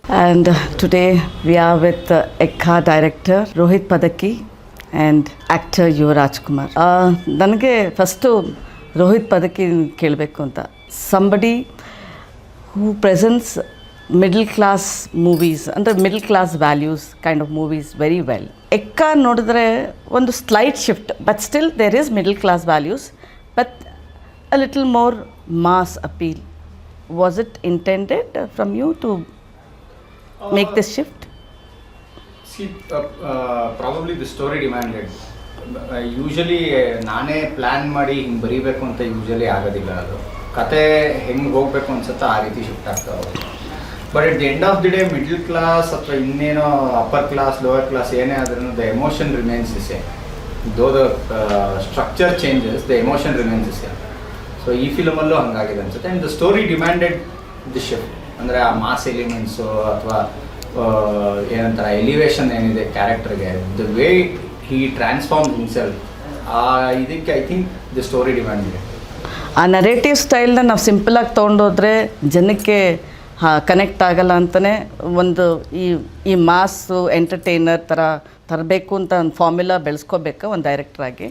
And today we are with Ekka director Rohit Padaki and actor Yuva Rajkumar. ನನಗೆ first Rohit ಪದಕಿ ಕೇಳಬೇಕು ಅಂತ. Somebody who presents middle class movies ಅಂದರೆ middle class values kind of movies very well. Ekka ನೋಡಿದ್ರೆ ಒಂದು slight shift, but still there is middle class values, but a little more mass appeal. Was it intended from you to make this shift? See, probably the story demanded. Usually ನಾನೇ plan ಮಾಡಿ ಹಿಂಗೆ ಬರೀಬೇಕು ಅಂತ usually ಆಗೋದಿಲ್ಲ. ಅದು ಕತೆ ಹೆಂಗೆ ಹೋಗಬೇಕು ಅನ್ಸುತ್ತೋ ಆ ರೀತಿ ಶಿಫ್ಟ್ ಆಗ್ತಾವೆ. But at the end of the day middle class ಅಥವಾ ಇನ್ನೇನೋ ಅಪ್ಪರ್ ಕ್ಲಾಸ್ ಲೋವರ್ ಕ್ಲಾಸ್ ಏನೇ ಆದ್ರೂ the emotion remains the same. Though the structure changes, the emotion remains the same. So ಈ ಫಿಲಮಲ್ಲೂ ಹಂಗಾಗಿದೆ ಅನ್ಸುತ್ತೆ. And the story demanded the shift. ಅಂದರೆ ಆ ಮಾಸ್ ಎಲಿಮೆಂಟ್ಸು ಅಥವಾ ಏನಂತಾರೆ ಎಲಿವೇಶನ್ ಏನಿದೆ ಕ್ಯಾರೆಕ್ಟರ್ಗೆ, the way he transform himself, ಇದಕ್ಕೆ I think the story demanded. ಆ ನರೇಟಿವ್ ಸ್ಟೈಲ್ನ ನಾವು ಸಿಂಪಲಾಗಿ ತೊಗೊಂಡೋದ್ರೆ ಜನಕ್ಕೆ ಕನೆಕ್ಟ್ ಆಗಲ್ಲ ಅಂತಲೇ ಒಂದು ಈ ಮಾಸು ಎಂಟರ್ಟೈನರ್ ಥರ ತರಬೇಕು ಅಂತ ಒಂದು ಫಾರ್ಮುಲಾ ಬೆಳೆಸ್ಕೋಬೇಕು ಒಂದು ಡೈರೆಕ್ಟ್ರಾಗಿ.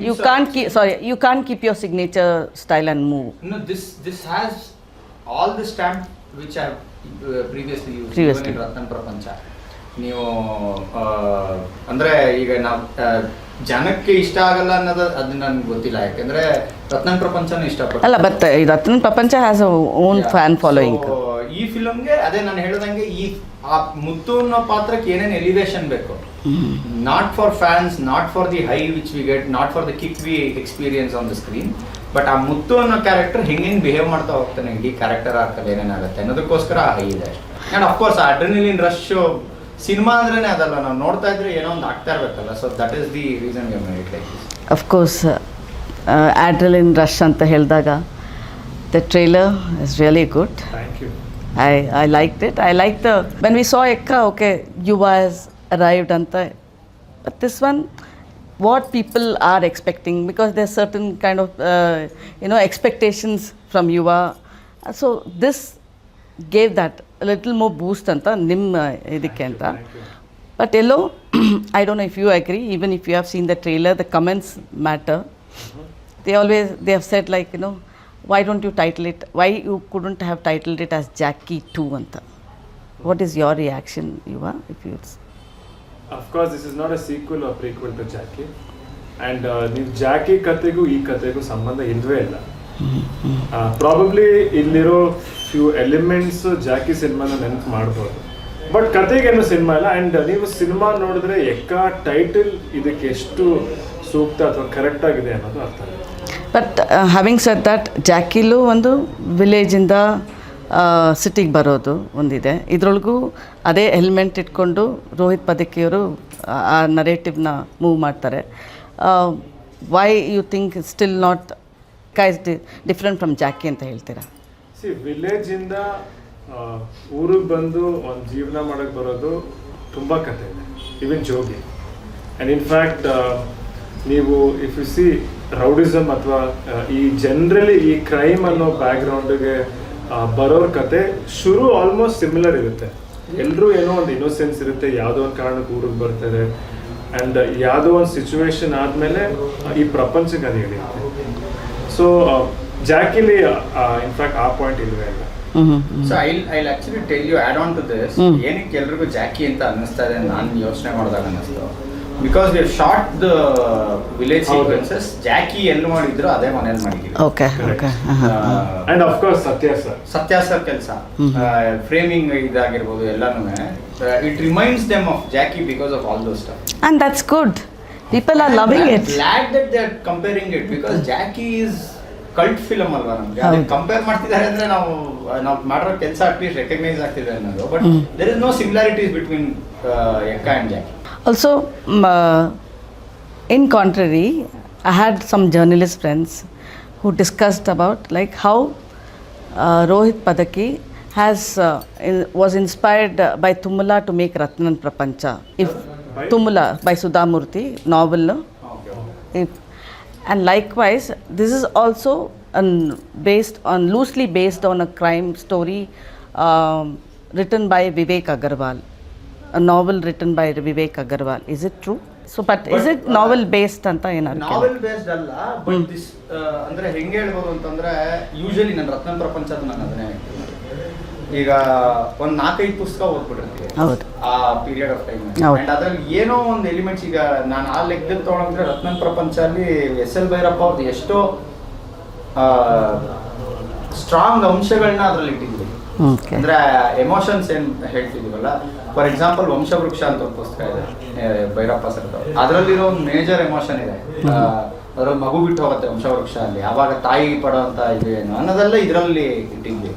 You can't keep your signature style and move. No, this has all the stamp which I have previously used. Even in ರತ್ನ ಪ್ರಪಂಚ ನೀವು ಅಂದರೆ ಈಗ ನಾವು ಜನಕ್ಕೆ ಇಷ್ಟ ಆಗಲ್ಲ ಅನ್ನೋದು ಅದು ನನಗೆ ಗೊತ್ತಿಲ್ಲ. ಯಾಕೆಂದರೆ ರತ್ನ ಪ್ರಪಂಚನೂ ಇಷ್ಟಪಟ್ಟು ಅಲ್ಲ, ಬಟ್ ರತ್ನ ಪ್ರಪಂಚ ಹ್ಯಾಸ್ ಓನ್ ಫ್ಯಾನ್ ಫಾಲೋಯಿಂಗ್. ಈ ಫಿಲಮ್ಗೆ ಅದೇ ನಾನು ಹೇಳಿದಂಗೆ ಆ ಮುತ್ತು ಅನ್ನೋ ಪಾತ್ರಕ್ಕೆ ಏನೇನು ಎಲಿವೇಶನ್ ಬೇಕು, not for fans, not for the high which we get, not for the kick V experience on the screen, but ಆ ಮುತ್ತು ಅನ್ನೋ ಕ್ಯಾರೆಕ್ಟರ್ ಹೆಂಗೆ ಬಿಹೇವ್ ಮಾಡ್ತಾ ಹೋಗ್ತಾನೆ ಇಡೀ ಕ್ಯಾರೆಕ್ಟರ್ ಆರ್ಕಲ್ಲಿ ಏನೇನಾಗುತ್ತೆ ಅನ್ನೋದಕ್ಕೋಸ್ಕರ ಆ ಹೈ ಇದೆ. ಆ್ಯಂಡ್ ಅಫ್ಕೋರ್ಸ್ ಆ ಅಡ್ರಿನಲಿನ್ ರಶ್ ಸಿನಿಮಾ ಅಂದ್ರೇ ಅದಲ್ಲ, ನಾವು ನೋಡ್ತಾ ಇದ್ರೆ ಏನೋ ಒಂದು ಆಗ್ತಾ ಇರಬೇಕಲ್ಲ. So that is the reason you made it like this. Of course adrenaline rush ಅಂತ ಹೇಳಿದಾಗ the trailer is really good. Thank you. I liked it. I liked when we saw Ekka, okay, Yuva has arrived anta. But this one, what people are expecting, because there's certain kind of expectations from Yuva. So this gave that a little more boost anta ನಿಮ್ಮ ಇದಕ್ಕೆ ಅಂತ. But hello, I don't know if you agree, even if you have seen the trailer, the comments matter. They have said like, why don't you title it, why you couldn't have titled it as Jackie 2 anta. What is your reaction, Yuva, if you... Of course this is not a sequel or prequel to Jackie, and ನೀವು ಜಾಕಿ ಕತೆಗೂ ಈ ಕತೆಗೂ ಸಂಬಂಧ ಇಲ್ವೇ ಇಲ್ಲ. Probably ಇಲ್ಲಿರೋ few elements Jackie ಸಿನಿಮಾನ ನೆನಪು ಮಾಡ್ಬೋದು, but ಕತೆಗೇನು cinema ಇಲ್ಲ. ಆ್ಯಂಡ್ ನೀವು ಸಿನಿಮಾ ನೋಡಿದ್ರೆ ಎಕ್ಕಾ ಟೈಟಲ್ ಇದಕ್ಕೆ ಎಷ್ಟು ಸೂಕ್ತ ಅಥವಾ ಕರೆಕ್ಟ್ ಆಗಿದೆ ಅನ್ನೋದು ಅರ್ಥ ಆಗುತ್ತೆ. ಬಟ್ ಹ್ಯಾವಿಂಗ್ ಸೆಡ್ ದಟ್, ಜಾಕಿಲೂ ಒಂದು ವಿಲೇಜಿಂದ ಸಿಟಿಗೆ ಬರೋದು ಒಂದಿದೆ, ಇದರೊಳಗೂ ಅದೇ ಎಲಿಮೆಂಟ್ ಇಟ್ಕೊಂಡು ರೋಹಿತ್ ಪದಕಿಯವರು ಆ ನರೇಟಿವ್ನ ಮೂವ್ ಮಾಡ್ತಾರೆ. Why you think still not case different from Jackie ಅಂತ ಹೇಳ್ತೀರಾ? ಸಿ, ವಿಲೇಜಿಂದ ಊರಿಗೆ ಬಂದು ಒಂದು ಜೀವನ ಮಾಡೋಕ್ಕೆ ಬರೋದು ತುಂಬ ಕತೆ ಇದೆ, ಈವನ್ ಜೋಗಿ. ಆ್ಯಂಡ್ ಇನ್ಫ್ಯಾಕ್ಟ್ ನೀವು ಇಫ್ ಯು ಸಿ ರೌಡಿಸಮ್ ಅಥವಾ ಈ ಜನರಲಿ ಈ ಕ್ರೈಮ್ ಅನ್ನೋ ಬ್ಯಾಕ್ಗ್ರೌಂಡಿಗೆ ಬರೋರ ಕತೆ ಶುರು ಆಲ್ಮೋಸ್ಟ್ ಸಿಮಿಲರ್ ಇರುತ್ತೆ. ಎಲ್ಲರೂ ಏನೋ ಒಂದು ಇನ್ನೋಸೆನ್ಸ್ ಇರುತ್ತೆ, ಯಾವುದೋ ಒಂದು ಕಾರಣಕ್ಕೆ ಊರಿಗೆ ಬರ್ತಾರೆ, ಆ್ಯಂಡ್ ಯಾವುದೋ ಒಂದು ಸಿಚುವೇಶನ್ ಆದಮೇಲೆ ಈ ಪ್ರಪಂಚಕ್ಕೆ ಅದು ಹಿಡಿಯುತ್ತೆ. ಸೊ ಜಾಕಿಲಿ ಇನ್ಫ್ಯಾಕ್ಟ್ ಆ ಪಾಯಿಂಟ್ ಇಲ್ವೇ ಇಲ್ಲ. So I'll actually tell you add on to this, ಏನಕ್ಕೆ ಎಲ್ರಿಗೂ ಜಾಕಿ ಅಂತ ಅನ್ನಿಸ್ತಾ ಇದೆ ನಾನು ಯೋಚನೆ ಮಾಡಿದಾಗ ಅನ್ನಿಸ್ತು. Because we shot the village sequences, Jackie ಎಲ್ಲಿ ಮಾಡಿದ್ರು ಅದೇ ಮನೇಲಿ ಮಾಡಿದ್ವಿ. And of course Satya sir ಕೆಲಸ, ಫ್ರೇಮಿಂಗ್ ಇದಾಗಿರ್ಬೋದು ಎಲ್ಲಾನು, it reminds them of Jackie because of all those stuff. And that's good. People are loving it. I'm glad that they are comparing it, because Jackie is cult film ಅಲ್ವಾ. ನಮಗೆ ಅದಕ್ಕೆ compare ಮಾಡ್ತಿದ್ದಾರೆ ಅಂದರೆ ನಾವು ಮಾಡಿರೋ ಕೆಲಸ ಅಟ್ಲೀಸ್ಟ್ ರೆಕಗ್ನೈಸ್ ಆಗ್ತಿದೆ ಅನ್ನೋದು. But there is no similarities between Ekka and Jackie. Also, in contrary, I had some journalist friends who discussed about like how Rohit Padaki was inspired by Tumula to make Ratnan Prapancha. If Tumula by Sudhamurthy novel, and likewise this is also loosely based on a crime story written by Vivek Agarwal, a novel written by Vivek Agarwal. Is it true? So, but is it novel based ಅಂತ ಏನಾದ್ರು ನಾವೆಲ್ based ಅಲ್ಲ, but this ಅಂದ್ರೆ ಹೆಂಗೆ ಹೇಳ್ಬೋದು ಅಂತಂದ್ರೆ usually ನನ್ನ ರತ್ನ ಪ್ರಪಂಚದ ನಾನು ಅದನ್ನೇ ಹೇಳ್ತೀನಿ. ಈಗ ಒಂದು 4-5 ಪುಸ್ತಕ ಓದ್ಬಿಟ್ಟಿರ್ತೀವಿ ಹೌದು ಆ ಪೀರಿಯಡ್ ಆಫ್ ಟೈಮ್, ಅಂಡ್ ಅದ್ರಲ್ಲಿ ಏನೋ ಒಂದು ಎಲಿಮೆಂಟ್ಸ್, ಈಗ ನಾನು ಆ ಲೆಕ್ಕದಲ್ಲಿ ತಗೊಂಡ್ರೆ ರತ್ನ ಪ್ರಪಂಚ ಅಲ್ಲಿ ಎಸ್ ಎಲ್ ಭೈರಪ್ಪ ಅವ್ರದ್ದು ಎಷ್ಟೋ ಸ್ಟ್ರಾಂಗ್ ಅಂಶಗಳನ್ನ ಅದ್ರಲ್ಲಿ ಇಟ್ಟಿದ್ವಿ. ಅಂದ್ರೆ ಎಮೋಷನ್ಸ್ ಏನ್ ಹೇಳ್ತಿದೀವಲ್ಲ, ಫಾರ್ ಎಕ್ಸಾಂಪಲ್ ವಂಶವೃಕ್ಷ ಅಂತ ಒಂದು ಪುಸ್ತಕ ಇದೆ ಭೈರಪ್ಪ ಸರ್, ಅದರಲ್ಲಿರೋ ಒಂದು ಮೇಜರ್ ಎಮೋಷನ್ ಇದೆ. ಅದ್ರಲ್ಲಿ ಮಗು ಬಿಟ್ಟು ಹೋಗುತ್ತೆ ವಂಶವೃಕ್ಷ ಅಲ್ಲಿ, ಆವಾಗ ತಾಯಿ ಪಡೋಂತ ಇದು ಏನು ಅನ್ನೋದೆಲ್ಲ ಇದರಲ್ಲಿ ಇಟ್ಟಿದ್ವಿ.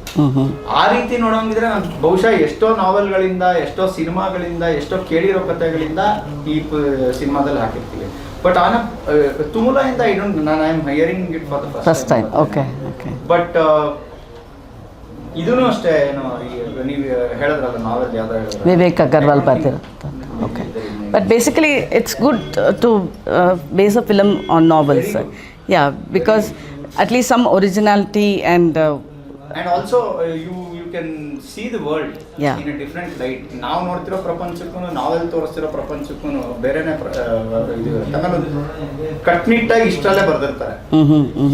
ಆ ರೀತಿ ನೋಡೋಂಗಿದ್ರೆ ನಾನು ಬಹುಶಃ ಎಷ್ಟೋ ನಾವೆಲ್ಗಳಿಂದ, ಎಷ್ಟೋ ಸಿನಿಮಾಗಳಿಂದ, ಎಷ್ಟೋ ಕೇಳಿರೋ ಕಥೆಗಳಿಂದ ಈ ಸಿನಿಮಾದಲ್ಲಿ ಹಾಕಿರ್ತೀವಿ. ಬಟ್ ಆನ ತುಮುಲದಿಂದ ನಾನು I am hearing it for the first time. Okay. But ಇದೂ ಅಷ್ಟೇ, ಏನು ನೀವು ಹೇಳಿದ್ರಲ್ಲ ನಾವೆಲ್ ಯಾವ್ದು ಹೇಳಿದ್ರೆ ವಿವೇಕ್ ಅಗರ್ವಾಲ್ ಬರ್ತಿರೋ. Okay, but basically it's good to base a film on novels. Yeah, because at least some originality and also you can see the world in a different light. ನಾವು ನೋಡ್ತಿರೋ ಪ್ರಪಂಚಕ್ಕೂ ನಾವೆಲ್ ತೋರಿಸ್ತಿರೋ ಪ್ರಪಂಚಕ್ಕೂ ಬೇರೆನೇ ಇದು ಕಟ್ನಿಟ್ಟಾಗಿ ಇಷ್ಟಲ್ಲೇ ಬರ್ದಿರ್ತಾರೆ.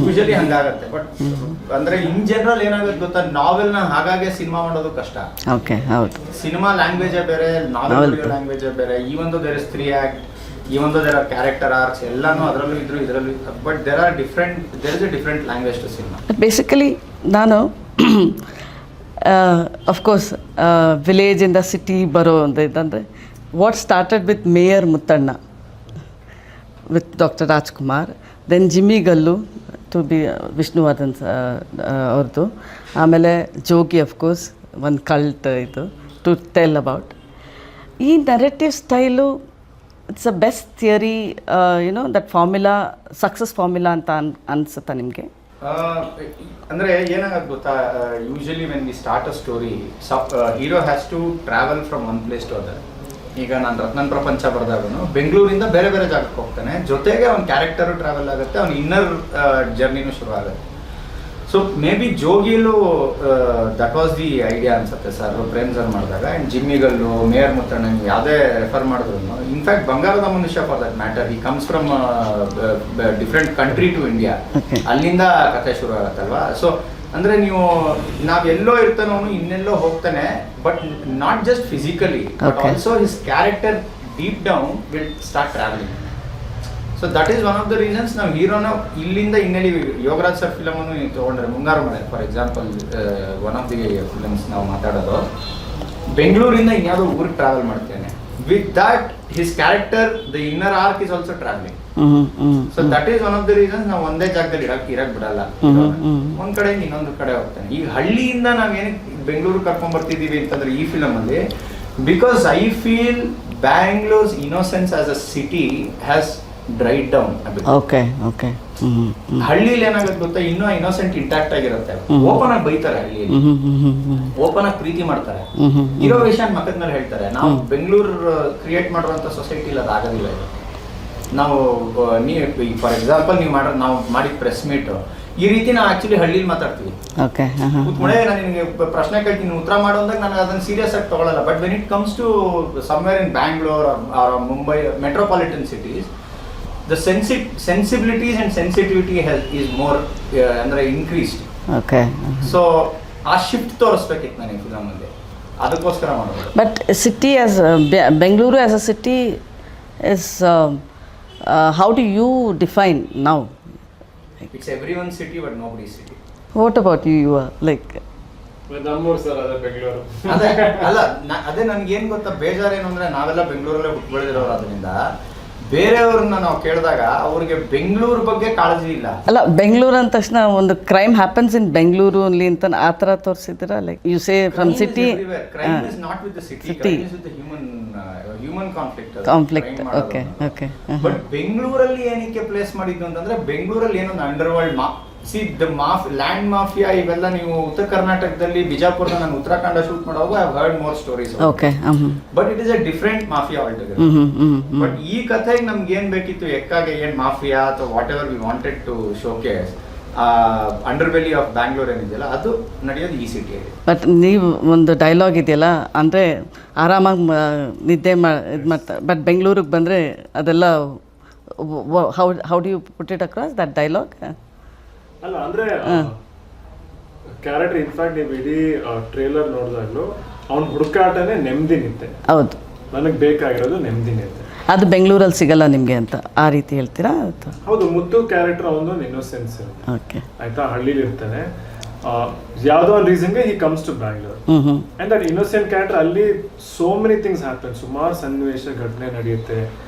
ಯೂಶಲಿ ಹಂಗಾಗತ್ತೆ. ಬಟ್ ಅಂದ್ರೆ ಇನ್ ಜನರಲ್ ಏನಾಗುತ್ತೆ ಗೊತ್ತಾ, ನಾವೆಲ್ನ ಹಾಗಾಗಿ cinema ಮಾಡೋದು ಕಷ್ಟ. Okay, ಹೌದು. ಸಿನಿಮಾ ಲ್ಯಾಂಗ್ವೇಜೇ ಬೇರೆ, ನಾವೆಲ್ ಲ್ಯಾಂಗ್ವೇಜೇ ಬೇರೆ. Even though there is 3 act, even though there are character arcs, ಎಲ್ಲಾನು ಅದರಲ್ಲೂ ಇದ್ರು ಇದರಲ್ಲಿ. But there is a different language to cinema. Basically ನಾನು ಅಫ್ಕೋರ್ಸ್ ವಿಲೇಜಿಂದ ಸಿಟಿ ಬರೋ ಒಂದು ಇದಂದರೆ, what started with mayor Muttanna with doctor Rajkumar, then Jimmy Gallu to be Vishnuvardhan ಅವ್ರದ್ದು, ಆಮೇಲೆ ಜೋಗಿ ಅಫ್ಕೋರ್ಸ್ ಒಂದು ಕಲ್ಟ್ ಇದು ಟು ಟೆಲ್ ಅಬೌಟ್. ಈ narrative style it's a best theory, you know that formula, success formula ಅಂತ ಅನ್ಸುತ್ತಾ ನಿಮಗೆ? ಅಂದ್ರೆ ಏನಾಗುತ್ತೆ ಗೊತ್ತಾ, usually when we start a story, hero has to travel from one place to other. ಈಗ ನಾನು ರತ್ನನ್ ಪ್ರಪಂಚ ಬರೆದಾಗನು ಬೆಂಗಳೂರಿಂದ ಬೇರೆ ಬೇರೆ ಜಾಗಕ್ಕೆ ಹೋಗ್ತಾನೆ, ಜೊತೆಗೆ ಅವ್ನ ಕ್ಯಾರೆಕ್ಟರು ಟ್ರಾವೆಲ್ ಆಗುತ್ತೆ, ಅವ್ನ ಇನ್ನರ್ ಜರ್ನಿನೂ ಶುರು ಆಗುತ್ತೆ. ಸೊ ಮೇ ಬಿ ಜೋಗಿಲು ದಟ್ ವಾಸ್ ದಿ ಐಡಿಯಾ ಅನ್ಸುತ್ತೆ ಸರ್, ಪ್ರೇಮ್ ಸರ್ ಮಾಡಿದಾಗ. ಆ್ಯಂಡ್ ಜಿಮ್ಮಿಗಲ್ಲು, ಮೇಯರ್ ಮುತ್ತಣ್ಣ, ನೀವು ಯಾವುದೇ ರೆಫರ್ ಮಾಡಿದ್ರು, in fact Bangarada Manushya for that matter, ಈ comes from different country to India, ಅಲ್ಲಿಂದ ಕಥೆ ಶುರು ಆಗುತ್ತಲ್ವಾ. ಸೊ ಅಂದರೆ ನೀವು ನಾವೆಲ್ಲೋ ಇರ್ತಾನೆ, ಅವನು ಇನ್ನೆಲ್ಲೋ ಹೋಗ್ತಾನೆ, but not just physically, but also his character deep down will start travelling. So that is one of the reasons ನಾವು ಹೀರೋನ ಇಲ್ಲಿಂದ ಇನ್ನೆಲ್ಲಿ, ಯೋಗರಾಜ್ ಸರ್ ಫಿಲಮನ್ನು ನೀವು ತೊಗೊಂಡ್ರೆ ಮುಂಗಾರು ಮಳೆ for example, one of the films ನಾವು ಮಾತಾಡೋದು, ಬೆಂಗಳೂರಿಂದ ಇನ್ಯಾವುದೋ ಊರಿಗೆ ಟ್ರಾವೆಲ್ ಮಾಡ್ತೇನೆ. With that his character, the inner arc is also travelling. So that is one of the reasons ನಾವು ಒಂದೇ ಜಾಗದಲ್ಲಿ ಇರಕ್ ಬಿಡಲ್ಲ, ಒಂದ್ ಕಡೆಯಿಂದ ಇನ್ನೊಂದು ಕಡೆ ಹೋಗ್ತಾನೆ. ಈಗ ಹಳ್ಳಿಯಿಂದ ನಾವೇನಕ್ಕೆ ಬೆಂಗಳೂರು ಕರ್ಕೊಂಡ್ ಬರ್ತಿದೀವಿ ಅಂತಂದ್ರೆ ಈ ಫಿಲಮ್ ಅಲ್ಲಿ, because I feel Bangalore's innocence as a city has dried down. ಹಳ್ಳಿಲಿ ಏನಾಗುತ್ತೆ ಗೊತ್ತಾ, ಇನ್ನೂ ಇನ್ನೋಸೆಂಟ್ ಇಂಟ್ಯಾಕ್ಟ್ ಆಗಿರುತ್ತೆ. ಓಪನ್ ಆಗಿ ಬೈತಾರೆ ಹಳ್ಳಿಯಲ್ಲಿ, ಓಪನ್ ಆಗಿ ಪ್ರೀತಿ ಮಾಡ್ತಾರೆ, ಇರೋ ವಿಷಯ ಮಕ್ಕದ ಮೇಲೆ ಹೇಳ್ತಾರೆ. ನಾವು ಬೆಂಗಳೂರು ಕ್ರಿಯೇಟ್ ಮಾಡುವಂತ ಸೊಸೈಟಿಲಿ ಅದು ಆಗೋದಿಲ್ಲ. ನಾವು ಫಾರ್ ಎಕ್ಸಾಂಪಲ್ ನಾವು ಮಾಡಿದ ಪ್ರೆಸ್ ಮೀಟ್ ಈ ರೀತಿ ನಾವು ಆಕ್ಚುಲಿ ಹಳ್ಳಿಲಿ ಮಾತಾಡ್ತೀವಿ. ಕೂತ್ಕೊಂಡೆ ನಾನು ನಿಮಗೆ ಪ್ರಶ್ನೆ ಕೇಳ್ತೀನಿ, ಉತ್ತರ ಮಾಡೋದಾಗ ನಾನು ಅದನ್ನ ಸೀರಿಯಸ್ ಆಗಿ ತಗೊಳ್ಳಲ್ಲ. But when it comes to somewhere in Bangalore or Mumbai metropolitan cities, the sensibilities and sensitivity is more ಅಂದ್ರೆ increased. So ಆ ಶಿಫ್ಟ್ ತೋರಿಸ್ಬೇಕಿತ್ತು ನಾನು ಈ ಫಿಲಮ್ ಅಲ್ಲಿ, ಅದಕ್ಕೋಸ್ಕರ ಮಾಡೋದು. But city as Bengaluru as a city is how do you define now? It's everyone's city but nobody's city. What about you? You are like ನಮ್ಮೂರು sir, ಅದೇ ಬೆಂಗಳೂರು. ಅದೇ ನನ್ಗೇನ್ ಗೊತ್ತಾ ಬೇಜಾರೇನು ಅಂದ್ರೆ, ನಾವೆಲ್ಲ ಬೆಂಗಳೂರಲ್ಲೇ ಹುಟ್ಟು ಬೆಳೆದಿರೋರು, ಅದರಿಂದ ಬೇರೆಯವ್ರನ್ನ ನಾವು ಕೇಳಿದಾಗ ಅವ್ರಿಗೆ ಬೆಂಗಳೂರು ಬಗ್ಗೆ ಕಾಳಜಿ ಇಲ್ಲ. ಅಲ್ಲ, ಬೆಂಗಳೂರು ಅಂದ ತಕ್ಷಣ ಒಂದು ಕ್ರೈಮ್ ಹ್ಯಾಪನ್ಸ್ ಇನ್ ಬೆಂಗಳೂರು ಅಲ್ಲಿ ಅಂತ ಆ ಥರ ತೋರಿಸಿದ್ರ, like you say from city. Crime is not with the city, crime is with the human conflict. Okay. But ಬೆಂಗಳೂರಲ್ಲಿ ಏನಕ್ಕೆ ಪ್ಲೇಸ್ ಮಾಡಿದ್ದು ಅಂತಂದ್ರೆ, ಬೆಂಗಳೂರಲ್ಲಿ ಏನೊಂದು underworld see the land mafia ಇವೆಲ್ಲ ನೀವು ಉತ್ತರ ಕರ್ನಾಟಕದಲ್ಲಿ ಬಿಜಾಪುರದ ನಾನು ಉತ್ತರಾಖಂಡ ಶೂಟ್ ಮಾಡುವಾಗ I heard more stories. But it is a different mafia altogether. But ಈ ಕಥೆಗೆ ನಮ್ಗೆ ಏನ್ ಬೇಕಿತ್ತು, ಎಕ್ಕಾಗೆ ಏನ್ ಮಾಫಿಯಾ ಅಥವಾ whatever we wanted to showcase, under ಬೆಲಿ ಆಫ್ ಬ್ಯಾಂಗ್ಳೂರ್ ಏನಿದೆಯಲ್ಲ ಅದು ನಡೆಯೋದು ಈ ಸಿಟಿಯಲ್ಲಿ. ಬಟ್ ನೀವು ಒಂದು ಡೈಲಾಗ್ ಇದೆಯಲ್ಲ, ಅಂದರೆ ಆರಾಮಾಗಿ ನಿದ್ದೆ ಇದು ಮಾಡ್ತಾರೆ, ಬಟ್ ಬೆಂಗಳೂರಿಗೆ ಬಂದರೆ ಅದೆಲ್ಲ how do you put it across that dialogue? ಅಲ್ಲ ಅಂದರೆ ಕ್ಯಾರೆಕ್ಟರ್ ಇನ್ಫ್ಯಾಕ್ಟ್ ನೀವು ಇಡೀ ಟ್ರೇಲರ್ ನೋಡಿದಾಗಲೂ ಅವ್ನ ಹುಡುಕಾಟನೇ ನೆಮ್ಮದಿ ನಿದ್ದೆ. ಹೌದು, ನನಗೆ ಬೇಕಾಗಿರೋದು ನೆಮ್ಮದಿ ನಿದ್ದೆ. ಅದು ಬೆಂಗಳೂರಲ್ಲಿ ಸಿಗಲ್ಲ ನಿಮಗೆ ಅಂತ ಆ ರೀತಿ ಹೇಳ್ತೀರಾ? ಹೌದು, ಮುದ್ದು ಕ್ಯಾರೆಕ್ಟರ್ ಅವನೊಂದು ಇನ್ನೋಸೆನ್ಸ್ ಇರುತ್ತೆ. ಓಕೆ, ಆಯ್ತಾ, ಹಳ್ಳಿಲಿ ಇರ್ತಾನೆ, ಯಾವುದೋ ಒಂದು ರೀಸನ್ಗೆ he comes to Bangalore and that innocent character ಅಲ್ಲಿ ಸೋ ಮೆನಿ ಥಿಂಗ್ಸ್ ಹ್ಯಾಪನ್, ಸುಮಾರು ಸನ್ನಿವೇಶ ಘಟನೆ ನಡೆಯುತ್ತೆ.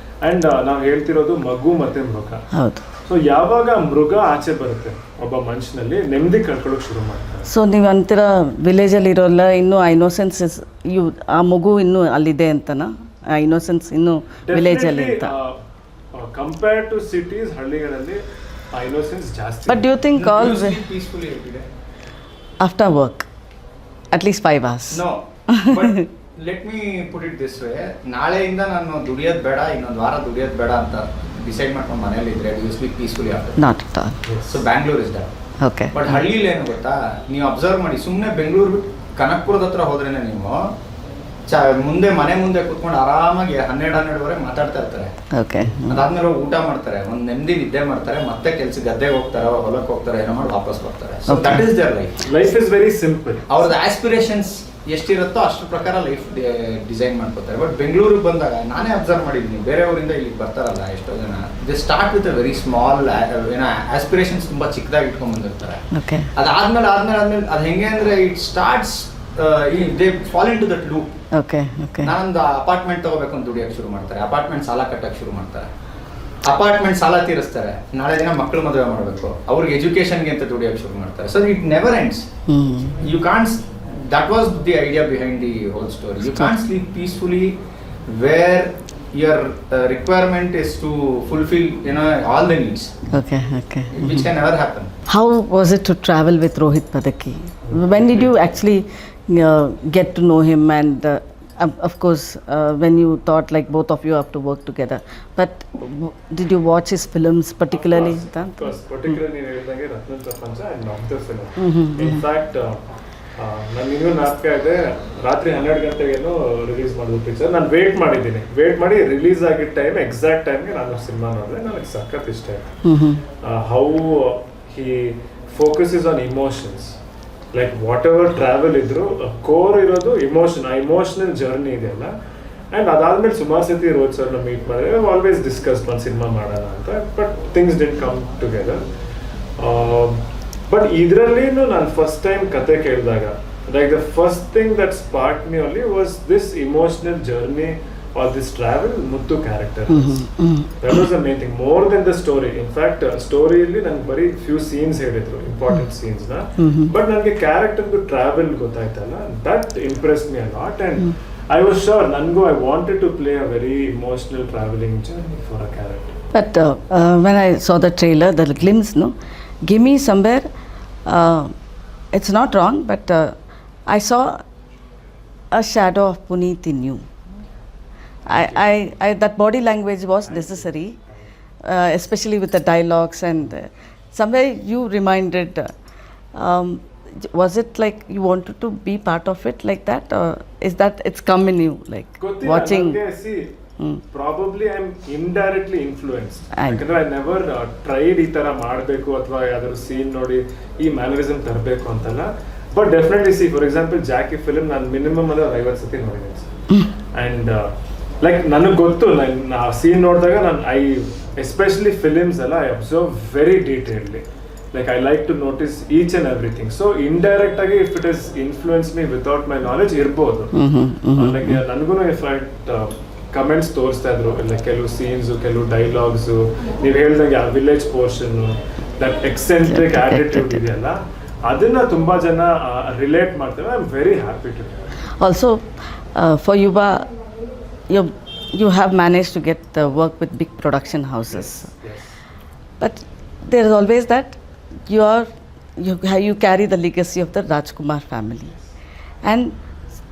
ಅಂಡ್ ನಾವು ಹೇಳ್ತಿರೋದು ಮಗು ಮತ್ತೆ ಮೃಗ. ಹೌದು. ಸೊ ಯಾವಾಗ ಮೃಗ ಆಚೆ ಬರುತ್ತೆ ಒಬ್ಬ ಮನುಷ್ಯನಲ್ಲಿ, ನೆಮ್ಮದಿ ಕಳ್ಕೊಳ್ಳೋಕೆ ಶುರು ಮಾಡ್ತಾರೆ. ಸೊ ನೀವು ಅಂತೀರ ವಿಲೇಜಲ್ಲಿ ಇರೋಲ್ಲ, ಇನ್ನೂ ಆ ಇನ್ನೋಸೆನ್ಸ್ ಆ ಮಗು ಇನ್ನೂ ಅಲ್ಲಿದೆ ಅಂತನಾ? ಆ ಇನ್ನೋಸೆನ್ಸ್ ಇನ್ನೂ ವಿಲೇಜಲ್ಲಿ ಅಂತ? ಕಂಪೇರ್ ಟು ಸಿಟೀಸ್, ಹಳ್ಳಿಗಳಲ್ಲಿ ಆ ಇನ್ನೋಸೆನ್ಸ್ ಜಾಸ್ತಿ. But do you think all peacefully ಇಟ್ಟಿದೆ after work at least 5 hours? No, let me put it this way. ನಾಳೆಯಿಂದ ನಾನು ದುಡಿಯೋದು ಬೇಡ, ಇನ್ನೊಂದು ವಾರ ದುಡಿಯೋದು ಬೇಡ ಅಂತ ಡಿಸೈಡ್ ಮಾಡ್ಕೊಂಡು ಮನೇಲಿ ಇದ್ರೆ do you sleep peacefully after? Not at all. So Bangalore is that. Okay. But ಹಳ್ಳಿಲಿ ಏನು ಗೊತ್ತಾ, ನೀವು ಅಬ್ಸರ್ವ್ ಮಾಡಿ, ಸುಮ್ಮನೆ ಬೆಂಗಳೂರು ಕನಕಪುರದ ಹತ್ರ ಹೋದ್ರೇನೆ ನೀವು ಮುಂದೆ ಮನೆ ಮುಂದೆ ಕುತ್ಕೊಂಡು ಆರಾಮಾಗಿ 12-12ವರೆಗೆ ಮಾತಾಡ್ತಾ ಇರ್ತಾರೆ. ಓಕೆ. ಅದಾದ್ಮೇಲೆ ಊಟ ಮಾಡ್ತಾರೆ, ಒಂದು ನೆಮ್ಮದಿ ನಿದ್ದೆ ಮಾಡ್ತಾರೆ, ಮತ್ತೆ ಕೆಲಸ ಗದ್ದೆಗೆ ಹೋಗ್ತಾರೆ, ಹೊಲಕ್ಕೆ ಹೋಗ್ತಾರೆ, ಏನೋ ಮಾಡಿ ವಾಪಸ್ ಬರ್ತಾರೆ. So that is their life. Life is very simple. ಅವ್ರದ್ದು ಆಸ್ಪಿರೇಷನ್ಸ್ ಎಷ್ಟಿರುತ್ತೋ ಅಷ್ಟರ ಪ್ರಕಾರ ಲೈಫ್ ಡಿಸೈನ್ ಮಾಡ್ಕೋತಾರೆ. ಬಟ್ ಬೆಂಗಳೂರಿಗೆ ಬಂದಾಗ ನಾನೇ ಅಬ್ಸರ್ವ್ ಮಾಡಿದ್ದೀನಿ, ಬೇರೆಯವರಿಂದ ಇಲ್ಲಿಗೆ ಬರ್ತಾರಲ್ಲ ಎಷ್ಟೋ ಜನ, they start with a very small ಏನೋ ಆಸ್ಪಿರೇಷನ್ಸ್ ತುಂಬ ಚಿಕ್ಕದಾಗಿ ಇಟ್ಕೊಂಡ್ ಬಂದಿರ್ತಾರೆ. ಅದಾದ್ಮೇಲೆ ಅದು ಹೆಂಗೆ ಅಂದ್ರೆ it starts they fall into that loop. ನಾನೊಂದು ಅಪಾರ್ಟ್ಮೆಂಟ್ ತಗೋಬೇಕು ಅಂತ ದುಡಿಯೋಕೆ ಶುರು ಮಾಡ್ತಾರೆ, ಅಪಾರ್ಟ್ಮೆಂಟ್ ಸಾಲ ಕಟ್ಟಕ್ಕೆ ಶುರು ಮಾಡ್ತಾರೆ, ಅಪಾರ್ಟ್ಮೆಂಟ್ ಸಾಲ ತೀರಿಸ್ತಾರೆ, ನಾಳೆ ದಿನ ಮಕ್ಕಳು ಮದುವೆ ಮಾಡಬೇಕು, ಅವ್ರಿಗೆ ಎಜುಕೇಶನ್ಗೆ ಅಂತ ದುಡಿಯೋಕೆ ಶುರು ಮಾಡ್ತಾರೆ. So it never ends. You can't, that was the idea behind the whole story. You can't sleep peacefully where your requirement is to fulfill, you know, all the needs. Okay. Which can never happen. How was it to travel with Rohit Padaki? When did you actually get to know him? And of course, when you thought like both of you have to work together. But did you watch his films particularly? Of course. Particularly Ratna Prapancha and not the film. In fact, ನಾನು ಇನ್ನೂ ನಾಟಕ ಇದೆ, ರಾತ್ರಿ 12 ಗಂಟೆಗೇನೋ release ಮಾಡೋದು picture. ನಾನು wait ಮಾಡಿ release ಆಗಿದ್ದ time, exact ಟೈಮ್ಗೆ ನಾನು ಸಿನಿಮಾ ನೋಡಿದೆ. ನನಗೆ ಸಖತ್ ಇಷ್ಟ ಆಯಿತು. How he focuses on emotions, like what ever travel ಇದ್ರು ಕೋರ್ ಇರೋದು ಇಮೋಷನ್, ಆ ಇಮೋಷನಲ್ ಜರ್ನಿ ಇದೆಯಲ್ಲ. ಆ್ಯಂಡ್ ಅದಾದ್ಮೇಲೆ ಸುಮಾರು ಸತಿ ರೋಹಿತ್ ಸರ್ನ ಮೀಟ್ ಮಾಡಿದ್ರೆ ಆಲ್ವೇಸ್ ಡಿಸ್ಕಸ್ ಒಂದು ಸಿನಿಮಾ ಮಾಡೋಣ ಅಂತ, but things did come together. But ಇದರಲ್ಲಿನೂ ನಾನು ಫಸ್ಟ್ ಟೈಮ್ ಕತೆ ಕೇಳಿದಾಗ, like the first thing that spark me only was this emotional journey or this travel Muthu character. That was the main thing, more than the story. In fact ಸ್ಟೋರಿಯಲ್ಲಿ ನಂಗೆ ಬರೀ few scenes ಹೇಳಿದ್ರು, important ಸೀನ್ಸ್ನ. But ನನಗೆ ಕ್ಯಾರೆಕ್ಟರ್ದು travel ಗೊತ್ತಾಯ್ತಲ್ಲ, that impress me a lot. And I was sure ನನಗೂ I wanted to play a very emotional travelling journey for a character. But when I saw the trailer, the glimpse, no, give me somewhere, it's not wrong, but I saw a shadow of Puneet in you. I that body language was necessary, especially with the dialogues, and somewhere you reminded, was it like you wanted to be part of it like that, or is that it's come in you, like watching? Probably I am indirectly influenced. ಯಾಕಂದ್ರೆ I never tried ಈ ಥರ ಮಾಡಬೇಕು ಅಥವಾ ಯಾವ್ದಾದ್ರು scene ನೋಡಿ ಈ mannerism ತರಬೇಕು ಅಂತಲ್ಲ. But definitely see, for example Jackie film ನಾನು ಮಿನಿಮಮ್ ಅಂದ್ರೆ 50 ಸತಿ ನೋಡಿದ್ದೀನಿ ಸರ್. ಆ್ಯಂಡ್ ಲೈಕ್ ನನಗೆ ಗೊತ್ತು, ನಾನು ಆ ಸೀನ್ ನೋಡಿದಾಗ ನಾನು ಎಸ್ಪೆಷಲಿ ಫಿಲಿಮ್ಸ್ ಎಲ್ಲ I observe very detailedly. Like I like to notice each and everything. So indirect ಆಗಿ if it is influence me without my knowledge ಇರ್ಬೋದು. ಲೈಕ್ ನನಗೂ ಇನ್ಫ್ಯಾಕ್ಟ್ ಕಮೆಂಟ್ಸ್ ತೋರಿಸ್ತಾ ಇದ್ರು, ಇಲ್ಲ ಕೆಲವು ಸೀನ್ಸು, ಕೆಲವು ಡೈಲಾಗ್ಸು, ನೀವು ಹೇಳ್ದಂಗೆ ಆ village portion, that eccentric attitude ಇದೆಯಲ್ಲ, ಅದನ್ನ ತುಂಬಾ ಜನ ರಿಲೇಟ್ ಮಾಡ್ತಾರೆ. I am very happy to. Also for Yuva, you have managed to get work with big production houses. Yes. But there is always that you carry the legacy of the Rajkumar family, and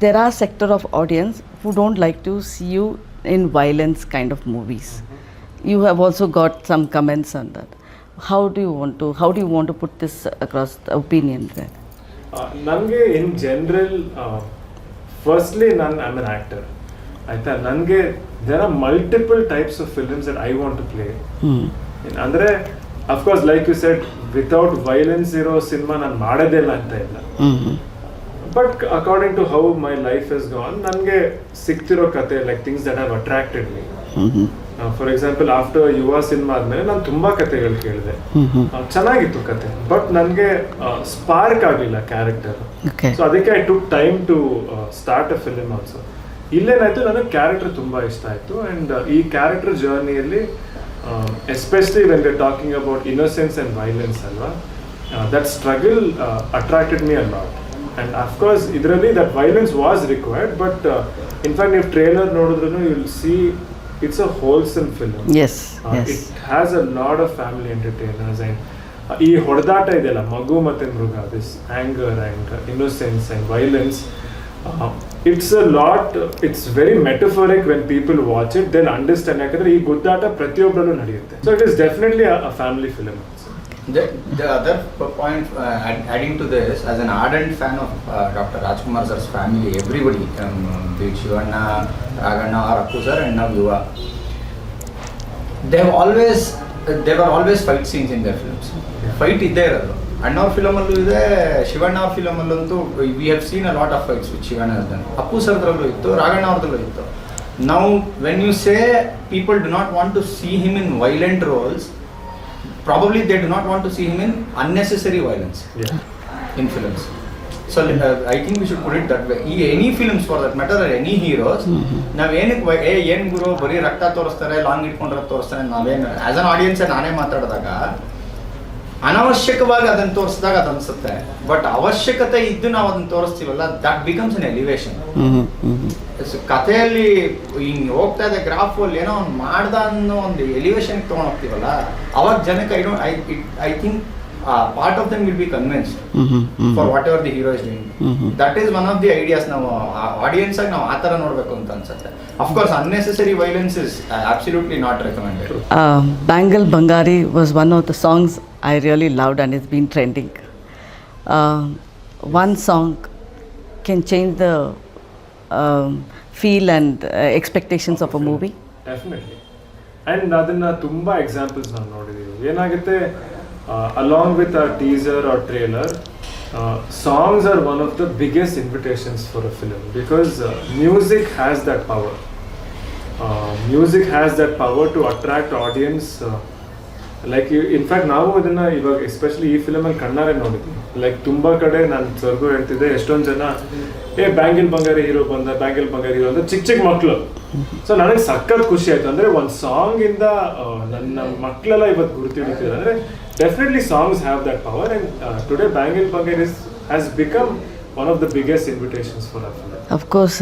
there are sector of audience who don't like to see you in violence kind of movies. You have also got some comments on that. how do you want to put this across the opinion there? ನನಗೆ in general firstly I am an actor ಆಯಿತಾ. ನನಗೆ there are multiple types of films that I want to play. ಅಂದರೆ of course like you said without violence ಇರೋ cinema ನಾನು ಮಾಡೋದೇ ಇಲ್ಲ ಅಂತ ಇಲ್ಲ. But according to how my life is gone ನನಗೆ ಸಿಕ್ತಿರೋ ಕತೆ like things that have attracted me. For example after Yuva cinema ಆದ್ಮೇಲೆ ನಾನು ತುಂಬಾ ಕತೆಗಳು ಕೇಳಿದೆ, ಚೆನ್ನಾಗಿತ್ತು ಕತೆ, ಬಟ್ ನನಗೆ ಸ್ಪಾರ್ಕ್ ಆಗಲಿಲ್ಲ ಕ್ಯಾರೆಕ್ಟರ್. ಸೊ ಅದಕ್ಕೆ I took time to start a film also. ಇಲ್ಲೇನಾಯ್ತು, ನನಗೆ ಕ್ಯಾರೆಕ್ಟರ್ ತುಂಬಾ ಇಷ್ಟ ಆಯ್ತು. ಅಂಡ್ ಈ ಕ್ಯಾರೆಕ್ಟರ್ ಜರ್ನಿಯಲ್ಲಿ especially when we are talking about innocence and violence ಅಲ್ವಾ, that struggle attracted me a lot. And of course ಇದರಲ್ಲಿ that violence was required, but in fact ನೀವು ಟ್ರೇಲರ್ ನೋಡಿದ್ರು you will see it's a wholesome film. Yes. It has a lot of family entertainers and ಈ ಹೊಡೆದಾಟ ಇದೆಯಲ್ಲ ಮಗು ಮತ್ತೆ ಮೃಗ, this anger and innocence and violence, it's a lot, it's very metaphoric. When people watch it then understand, ಯಾಕಂದ್ರೆ ಈ ಗುದ್ದಾಟ ಪ್ರತಿಯೊಬ್ಬರಲ್ಲೂ ನಡೆಯುತ್ತೆ. So it is definitely a family film. The other point, adding to this, as an ardent fan of Dr. Rajkumar sir's family, everybody, be it Shivanna, Ragana or Appu sir and now Yuva, there were always fight scenes in their films. Fight is there. Annav film allu ide, Shivanna film allantu we have seen a lot of fights which Shivanna has done. Appu sir drallu ittu, Ragana avradallu ittu. Now when you say people do not want to see him in violent roles, probably they do not want to see him in unnecessary violence in films. So I think we should put it that way. Any films for that matter, or any heroes, ನಾವು ಏನು ಗುರು ಬರೀ ರಕ್ತ ತೋರಿಸ್ತಾರೆ, long ಇಟ್ಕೊಂಡ್ರೆ ತೋರಿಸ್ತಾರೆ, ನಾವೇನು as an audience ನಾನೇ ಮಾತಾಡಿದಾಗ ಅನವಶ್ಯಕವಾಗಿ ಅದನ್ನು ತೋರಿಸಿದಾಗ ಅದು ಅನ್ಸುತ್ತೆ. ಬಟ್ ಅವಶ್ಯಕತೆ ಇದ್ದು ನಾವು ಅದನ್ನು ತೋರಿಸ್ತೀವಲ್ಲ, ದಟ್ ಬಿಕಮ್ಸ್ ಅನ್ ಎಲಿವೇಶನ್. ಕಥೆಯಲ್ಲಿ ಹಿಂಗೆ ಹೋಗ್ತಾ ಇದೆ ಗ್ರಾಫಲ್ಲಿ ಏನೋ ಒಂದು ಮಾಡ್ದ ಅನ್ನೋ ಒಂದು ಎಲಿವೇಶನ್ಗೆ ತೊಗೊಂಡು ಹೋಗ್ತೀವಲ್ಲ, ಅವಾಗ ಜನಕ್ಕೆ I think part of them will be convinced for whatever the hero is doing. That is one of the ideas ನಾವು ಆಡಿಯನ್ಸ್ ಆಗಿ ನಾವು ಆ ಥರ ನೋಡಬೇಕು ಅಂತ ಅನ್ಸುತ್ತೆ. Of course unnecessary violence is absolutely not recommended. Bangal Bangari was one of the songs I really loved and it's been trending. One song can change the feel and expectations of a movie. Definitely. And ಅದನ್ನ ತುಂಬಾ examples ನಾವು ನೋಡಿದೀವಿ. ಏನಾಗುತ್ತೆ, along with our teaser or trailer, songs are one of the biggest invitations for a film, because music has that power. Music has that power to attract audience. Like in fact ನಾವು ಅದನ್ನ ಇವಾಗ especially ಈ film ಅಲ್ಲಿ ಕಣ್ಣಾರೆ ನೋಡಿದ್ವಿ. Like ತುಂಬಾ ಕಡೆ ನಾನು ಸರ್ಗು ಹೇಳ್ತಿದ್ದೆ, ಎಷ್ಟೊಂದು ಜನ ಬ್ಯಾಂಗಲ್ ಬಂಗಾರಿ ಹೀರೋ ಬಂದ, ಬ್ಯಾಂಗಲ್ ಬಂಗಾರಿ ಹೀರೋ ಅಂತ ಚಿಕ್ಕ ಮಕ್ಕಳು. ಸೊ ನನಗೆ ಸಖತ್ ಖುಷಿ ಆಯ್ತು. ಅಂದ್ರೆ ಒಂದು ಸಾಂಗ್ ಇಂದ ನನ್ನ ಮಕ್ಕಳೆಲ್ಲ ಇವತ್ತು ಗುರುತಿಡ್ತಿದ್ರು. ಅಂದ್ರೆ definitely songs have that power, and today Bangal Bangar has become one of the biggest invitations for our film. Of course,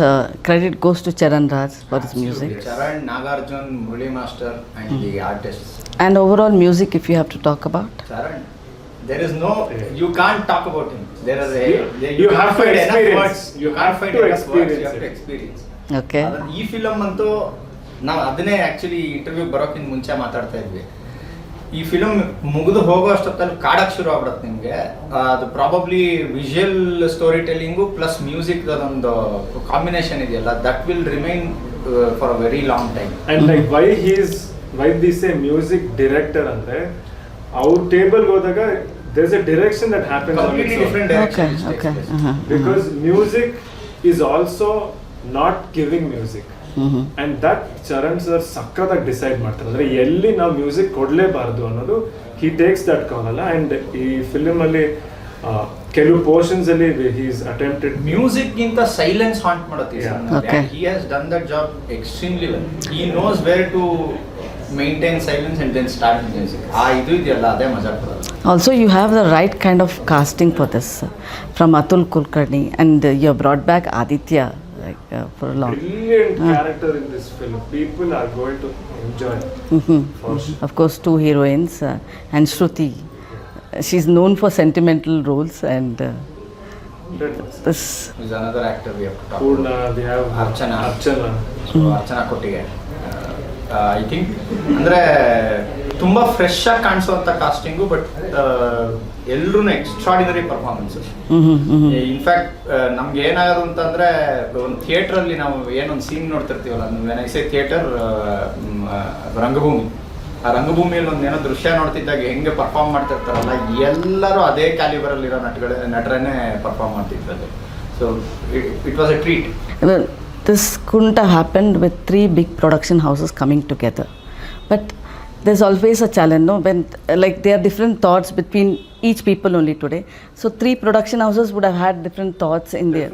credit goes to Charan Raj for his music. Charan, Nagarjun, Murali Master and the artists. And overall music, if you have to talk about? Charan, there is no, you can't talk about him. There are you have to experience. You have to experience. Okay. ಈ film ಅಂತೂ ನಾವು ಅದನ್ನೇ actually interview ಬರೋಕ್ಕಿಂತ ಮುಂಚೆ ಮಾತಾಡ್ತಾ ಇದ್ವಿ. ಈ film ಮುಗಿದು ಹೋಗೋ ಅಷ್ಟೊತ್ತಲ್ಲಿ ಕಾಡಕ್ಕೆ ಶುರು ಆಗ್ಬಿಡುತ್ತೆ ನಿಮಗೆ. ಅದು probably visual story telling plus music ಅದೊಂದು ಕಾಂಬಿನೇಷನ್ ಇದೆಯಲ್ಲ, that will remain for a very long time. And like why this a music director ಅಂದ್ರೆ ಅವ್ರ ಟೇಬಲ್ಗೆ ಹೋದಾಗ there is a direction that happens completely different direction. Okay. Because music is also not giving music. And that Charan sir ಸಕ್ಕತ್ತಾಗಿ decide ಮಾಡ್ತಾರೆ. ಅಂದ್ರೆ ಎಲ್ಲಿ ನಾವು music ಕೊಡ್ಲೇಬಾರ್ದು ಅನ್ನೋದು ಹಿ ಟೇಕ್ಸ್ ದಟ್ ಕಾಲ್ ಅಲ್ಲ. ಅಂಡ್ ಈ ಫಿಲ್ಮ್ ಅಲ್ಲಿ ಕೆಲವು ಪೋರ್ಷನ್ಸ್ ಅಲ್ಲಿ ಹೀಸ್ ಅಟೆಂಪ್ಟೆಡ್ ಮ್ಯೂಸಿಕ್ ಗಿಂತ ಸೈಲೆನ್ಸ್ ಹಾಂಟ್ ಮಾಡುತ್ತೆ. He has done that job extremely well. He knows where to maintain silence and then start music. ಇದು ಇದೆಯಲ್ಲ ಅದೇ ಮಜಾ ಕೊಡೋದು. Also you have the right kind of casting for this from Atul Kulkarni, and you have brought back Aditya for a long. Brilliant character in this film. People are going to enjoy. For sure. Of course, two heroines and Shruti. She's known for sentimental roles, and this is another actor we have to talk Purna, about. we have Archana. Archana. So Archana Kottige. I think ಅಂದರೆ ತುಂಬ fresh ಆಗಿ ಕಾಣಿಸುವಂಥ casting, but ಎಲ್ಲರೂ extraordinary performance. In fact ನಮ್ಗೆ ಏನಾಗೋದು ಅಂತಂದರೆ, ಒಂದು ಥಿಯೇಟ್ರಲ್ಲಿ ನಾವು ಏನೊಂದು ಸೀನ್ ನೋಡ್ತಿರ್ತೀವಲ್ಲ, ವೆನ್ ಐ ಸೇ ಥಿಯೇಟರ್, ರಂಗಭೂಮಿ, ಆ ರಂಗಭೂಮಿಯಲ್ಲಿ ಒಂದು ಏನೋ ದೃಶ್ಯ ನೋಡ್ತಿದ್ದಾಗ ಹೆಂಗೆ ಪರ್ಫಾರ್ಮ್ ಮಾಡ್ತಿರ್ತಾರಲ್ಲ, ಎಲ್ಲರೂ ಅದೇ ಕ್ಯಾಲಿಬರಲ್ಲಿರೋ ನಟರನ್ನೇ ಪರ್ಫಾರ್ಮ್ ಮಾಡ್ತಿರ್ತಾರೆ. So it was A treat. This couldn't have happened with 3 big production houses coming together. But there's always a challenge, no? When like there are different thoughts between each people only today. So 3 production houses would have had different thoughts in there.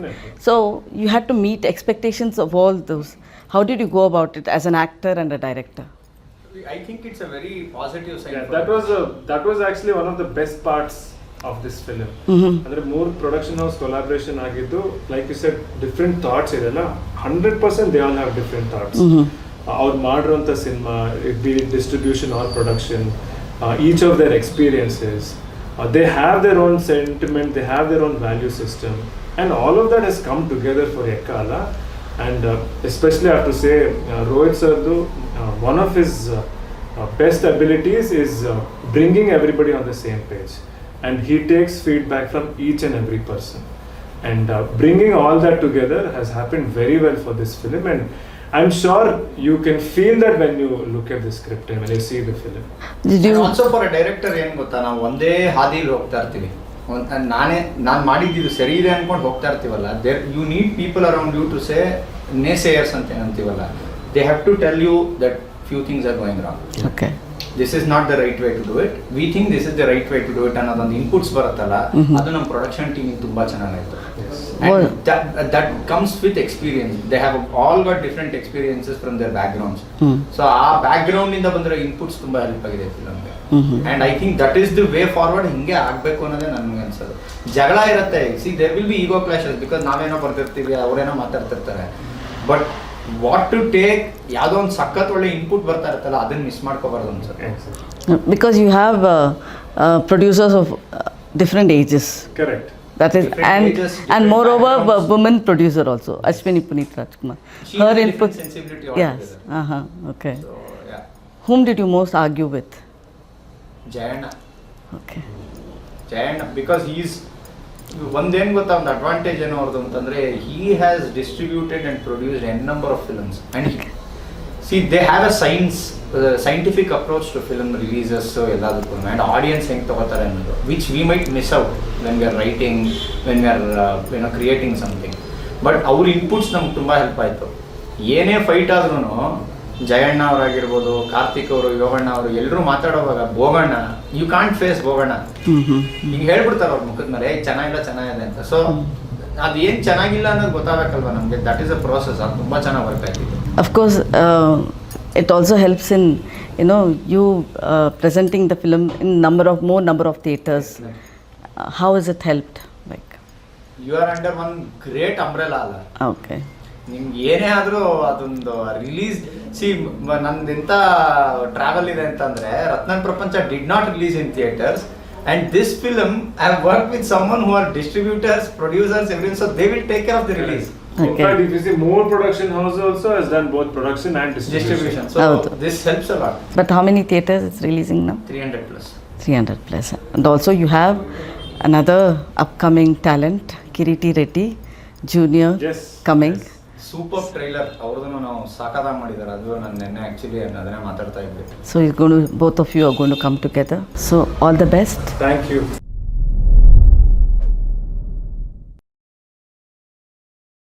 So you had to meet expectations of all those. How did you go about it as an actor and a director? I think it's a very positive sign. Yeah, that was actually one of the best parts of this film. ಅಂದ್ರೆ 3 production house collaboration ಆಗಿದ್ದು, like you said, different thoughts ಇದೆಲ್ಲ 100% they all have different thoughts. ಅವ್ರು ಮಾಡಿರುವಂಥ ಸಿನಿಮಾ, it be distribution or production, each of their experiences, they have their own sentiment, they have their own value system, and all of that has come together for Ekka ಅಲ್ಲ. And especially I have to say, Rohit ಸರ್ದು one of his best abilities is bringing everybody on the same page, and he takes feedback from each and every person, and bringing all that together has happened very well for this film, and I'm sure you can feel that when you look at the script and when you see the film. Did you also for a director ಏನು ಗೊತ್ತಾ, ನಾವು ಒಂದೇ ಹಾದಿಲಿ ಹೋಗ್ತಾ ಇರ್ತೀವಿ, ನಾನು ಮಾಡಿದ್ದು ಸರಿ ಇದೆ ಅನ್ಕೊಂಡು ಹೋಗ್ತಾ ಇರ್ತೀವಲ್ಲ, there you need people around you to say naysayers ಅಂತ ಏನಂತೀವಲ್ಲ, they have to tell you that few things are going wrong. Okay. This is not the right way to do it. We think this is the right way to do it ಅನ್ನೋದೊಂದು inputs ಬರುತ್ತಲ್ಲ, ಅದು ನಮ್ಮ production ಟೀಮಿಗೆ ತುಂಬ ಚೆನ್ನಾಗಿತ್ತು. And that comes with experience. They have all got different experiences from their backgrounds. So ಆ background ಇಂದ ಬಂದಿರೋ inputs ತುಂಬ ಹೆಲ್ಪ್ ಆಗಿದೆ ಫಿಲಮ್ಗೆ. And I think that is the way forward. ಹಿಂಗೆ ಆಗಬೇಕು ಅನ್ನೋದೇ ನನಗೆ ಅನ್ಸೋದು. ಜಗಳ ಇರುತ್ತೆ, see there will be ego clashes because ನಾವೇನೋ ಬರ್ತಿರ್ತೀವಿ, ಅವರೇನೋ ಮಾತಾಡ್ತಿರ್ತಾರೆ, ಬಟ್ ವಾಟ್ ಟು ಟೇಕ್, ಯಾವುದೋ ಒಂದು ಸಖತ್ ಒಳ್ಳೆ ಇನ್ಪುಟ್ ಬರ್ತಾ ಇರುತ್ತಲ್ಲ, ಅದನ್ನ ಮಿಸ್ ಮಾಡ್ಕೋಬಾರ್ದು ಅನ್ಸುತ್ತೆ. because you have producers of different ages. Correct. That is, and moreover woman producer also, Ashwini Puneet Rajkumar. She her input sensibility yes. Okay. So, yeah. Whom did you most argue with? Jayana. Okay. Jayana, because he's ಒಂದೇನು ಗೊತ್ತಾ, ಒಂದು advantage ಏನೋ ಅವ್ರದ್ದು ಅಂತಂದರೆ, he has distributed and produced n number of films, and see they have a scientific approach to film releases ಎಲ್ಲದಕ್ಕೂ, and audience ಹೆಂಗೆ ತೊಗೋತಾರೆ ಅನ್ನೋದು, which we might miss out when we are writing, when we are creating something. But ಅವ್ರ inputs ನಮ್ಗೆ ತುಂಬ help ಆಯಿತು. ಏನೇ fight ಆದ್ರೂ ಜಯಣ್ಣ ಅವರಾಗಿರ್ಬೋದು, ಕಾರ್ತಿಕ್ ಅವರು, ಯೋಗಣ್ಣ ಅವರು, ಎಲ್ಲರೂ ಮಾತಾಡೋವಾಗ Boganna, you can't face Boganna, ಈಗ ಹೇಳ್ಬಿಡ್ತಾರೆ ಅವ್ರ ಮುಖದ ಮೇಲೆ ಚೆನ್ನಾಗಿದೆ ಅಂತ. ಸೊ ಅದು ಏನು ಚೆನ್ನಾಗಿಲ್ಲ ಅನ್ನೋದು ಗೊತ್ತಾಗಬೇಕಲ್ವ ನಮಗೆ, ದಟ್ ಈಸ್ ಅ ಪ್ರೋಸೆಸ್. ಅದು ತುಂಬ ಚೆನ್ನಾಗಿ ವರ್ಕ್ ಆಗ್ತಿದೆ. Of course, it also helps in you presenting the film in more number of theaters. How has it helped? Like you are under one great umbrella ಅಲ್ಲ. Okay. ನಿಮ್ಗೆ ಏನೇ ಆದರೂ ಅದೊಂದು release, ನಂದೆಂಥ travel ಇದೆ ಅಂತಂದರೆ, ರತ್ನನ್ ಪ್ರಪಂಚ did not release in theatres, and this film I have work with summon who are distributors, producers, everything, so they will take care of the release. Okay. In fact, if you see, more production house also has done both production and distribution. So this helps a lot. But how many theaters it's releasing now? 300 plus. 300 plus. And also you have another upcoming talent, Kiriti Reddy Junior, coming. Yes. Super trailer ಅವ್ರದನ್ನು ನಾವು ಸಾಕಾದಾಗ ಮಾಡಿದ್ದಾರೆ. ಅದು ನಾನು ನೆನ್ನೆ actually ಅದನ್ನೇ ಮಾತಾಡ್ತಾ ಇದ್ದೆ. So both of you are going to come together. So all the best. Thank you.